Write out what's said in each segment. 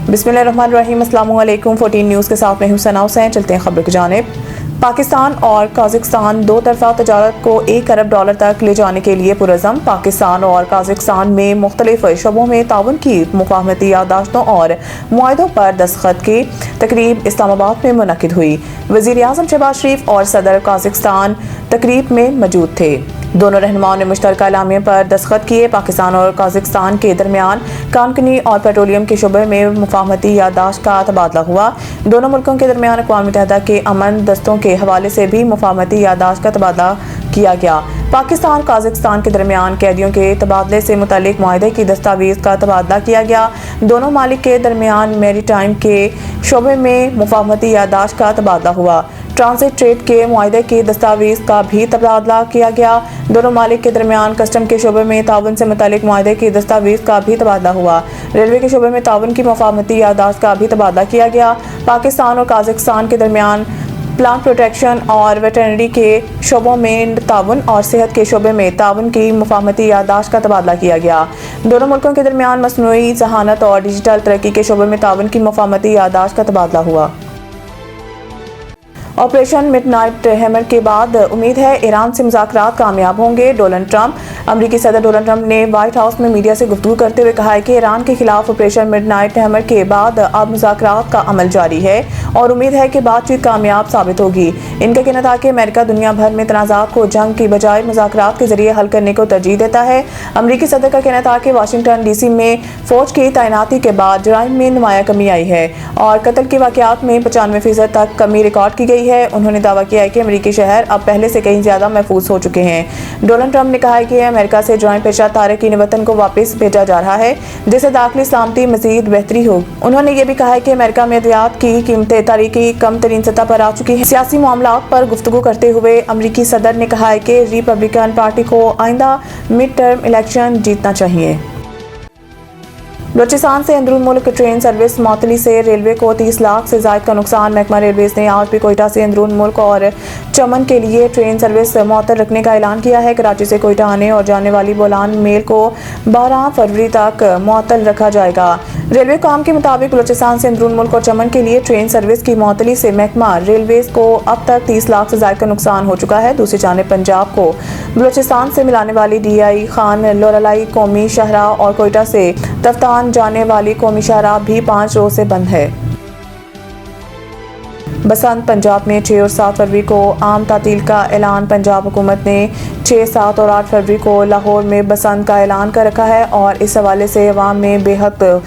बिस्मिल्लाहिर्रहमानिर्रहीम। अस्सलाम वालेकुम। 14 न्यूज़ के साथ मैं हूं सना हुसैन। चलते हैं खबर की जानिब। पाकिस्तान और काज़ाकिस्तान दो तरफ़ा तजारत को $1 अरब तक ले जाने के लिए पुरज़म। पाकिस्तान और काज़ाकिस्तान में मुख्तलिफ शोबों में ताउन की मुफ़ाहमती याददाश्तों और मुआहदों पर दस्तखत की तकरीब इस्लामाबाद में मुनक़िद हुई। वज़ीर आज़म शहबाज शरीफ और सदर काज़ाकिस्तान तकरीब में मौजूद थे। दोनों रहनुमाओं ने मुश्तरका एलामिया पर दस्तखत किए। पाकिस्तान और काज़ाकिस्तान के दरमियान कानकनी और पेट्रोलियम के शोबे में मुफ़ाहमती याददाश्त का तबादला हुआ। दोनों मुल्कों के दरमियान अक़वाम मुत्तहिदा के अमन दस्तों के हवाले से भी मुफ़ाहमती याददाश्त का तबादला किया गया। पाकिस्तान काज़ाकिस्तान के दरमियान कैदियों के तबादले से मुतालिक मुआहदे की दस्तावेज़ का तबादला किया गया। दोनों मालिक के दरमियान मैरीटाइम के शोबे में मुफ़ाहमती याददाश्त का तबादला हुआ। ट्रांसिट ट्रेड के मुआहदे की दस्तावेज़ का भी तबादला किया गया। दोनों मालिक के दरमियान कस्टम के शोबे में ताउन से मुतालिक मुआहदे की दस्तावेज़ का भी तबादला हुआ। रेलवे के शोबे में ताउन की मुफ़ाहमती याददाश्त का भी तबादला किया गया। पाकिस्तान और काज़ाकिस्तान के दरमियान प्लांट प्रोटेक्शन और वेटरनरी के शोबों में ताउन और सेहत के शोबे में ताउन की मुफ़ाहमती याददाश्त का तबादला किया गया। दोनों मुल्कों के दरमियान मसनूई ज़हानत और डिजिटल तरक्की के शोबे में ताउन की मुफ़ाहमती याददाश्त का तबादला हुआ। ऑपरेशन मिडनाइट हैमर के बाद उम्मीद है ईरान से मुज़ाकरात कामयाब होंगे। Donald Trump. अमरीकी सदर डोनाल्ड ट्रंप ने व्हाइट हाउस में मीडिया से गुफ्तगू करते हुए कहा है कि ईरान के खिलाफ ऑपरेशन मिडनाइट हैमर के बाद अब मुज़ाकरात का अमल जारी है और उम्मीद है कि बातचीत कामयाब साबित होगी। इनका कहना था कि अमेरिका दुनिया भर में तनाज़ात को जंग की बजाय मुज़ाकरात के जरिए हल करने को तरजीह देता है। अमरीकी सदर का कहना था कि वाशिंगटन DC में फौज की तैनाती के बाद जराइम में नुमाया कमी आई है और कत्ल के वाक़यात में 95% तक कमी रिकॉर्ड की गई है। उन्होंने दावा किया है कि अमरीकी शहर अब पहले से कहीं ज्यादा महफूज हो चुके हैं। डोनाल्ड ट्रंप ने कहा है कि अमेरिका से जराइम पेशा तारकीन वतन को वापस भेजा जा रहा है जिससे दाखिली सलामती मजीद बेहतरी हो। उन्होंने ये भी कहा है कि अमेरिका में अद्वियात की कीमतें तारीखी कम तरीन सतह पर आ चुकी हैं। सियासी मामलात पर गुफ्तगू करते हुए अमरीकी सदर ने कहा है कि रिपब्लिकन पार्टी को आइंदा मिड टर्म इलेक्शन जीतना चाहिए। बलूचिस्तान से अंदरून मुल्क ट्रेन सर्विस मअतली से रेलवे को 30 लाख से ज़ायद का नुकसान। महकमा रेलवेज ने आज भी कोयटा से अंदरून मुल्क और चमन के लिए ट्रेन सर्विस मुअत्तल रखने का ऐलान किया है। कराची से कोयटा आने और जाने वाली बोलान मेल को 12 फरवरी तक मुअत्तल रखा जाएगा। रेलवे काम के मुताबिक बलूचिस्तान से अंदरून मुल्क और चमन के लिए ट्रेन सर्विस की मुअत्तली से महकमा रेलवेज को अब तक 30 लाख से ज़ायद का नुकसान हो चुका है। दूसरी जानिब पंजाब को बलूचिस्तान से मिलाने वाली DI खान लोरालाई कौमी शाहराह और कोयटा से तफ्तान जाने वाली कौमी शाहराह भी 5 रोज से बंद है। बसंत पंजाब में 6 और 7 फरवरी को आम तातील का ऐलान। पंजाब हुकूमत ने 6, 7 और 8 फरवरी को लाहौर में बसंत का ऐलान कर रखा है और इस हवाले से अवाम में बेहद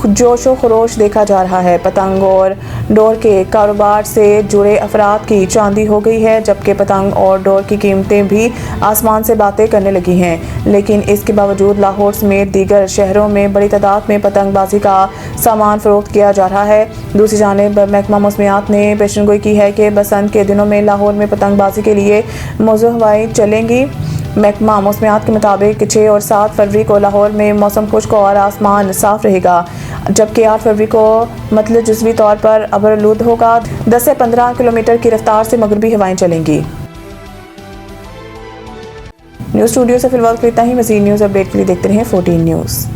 जोश व खरोश देखा जा रहा है। पतंग और डोर के कारोबार से जुड़े अफराद की चांदी हो गई है जबकि पतंग और डोर की कीमतें भी आसमान से बातें करने लगी हैं। लेकिन इसके बावजूद लाहौर समेत दीगर शहरों में बड़ी तादाद में पतंगबाजी का सामान फरोख्त किया जा रहा है। दूसरी जानिब महकमा मौसमियात ने पेशनगोई की है कि बसंत के दिनों में लाहौर में पतंगबाजी के लिए मौजूद हवाएं चलेंगी। महकमा मौसमियात के मुताबिक 6 और 7 फरवरी को लाहौर में मौसम खुश्क और आसमान साफ रहेगा जबकि 8 फरवरी को मतलब जुज़वी तौर पर अबरआलूद होगा। 10 से 15 किलोमीटर की रफ्तार से मगरबी हवाएं चलेंगी। न्यूज़ स्टूडियो से फिलहाल इतना ही। मज़ीद न्यूज़ अपडेट के लिए देखते रहें 14 न्यूज़।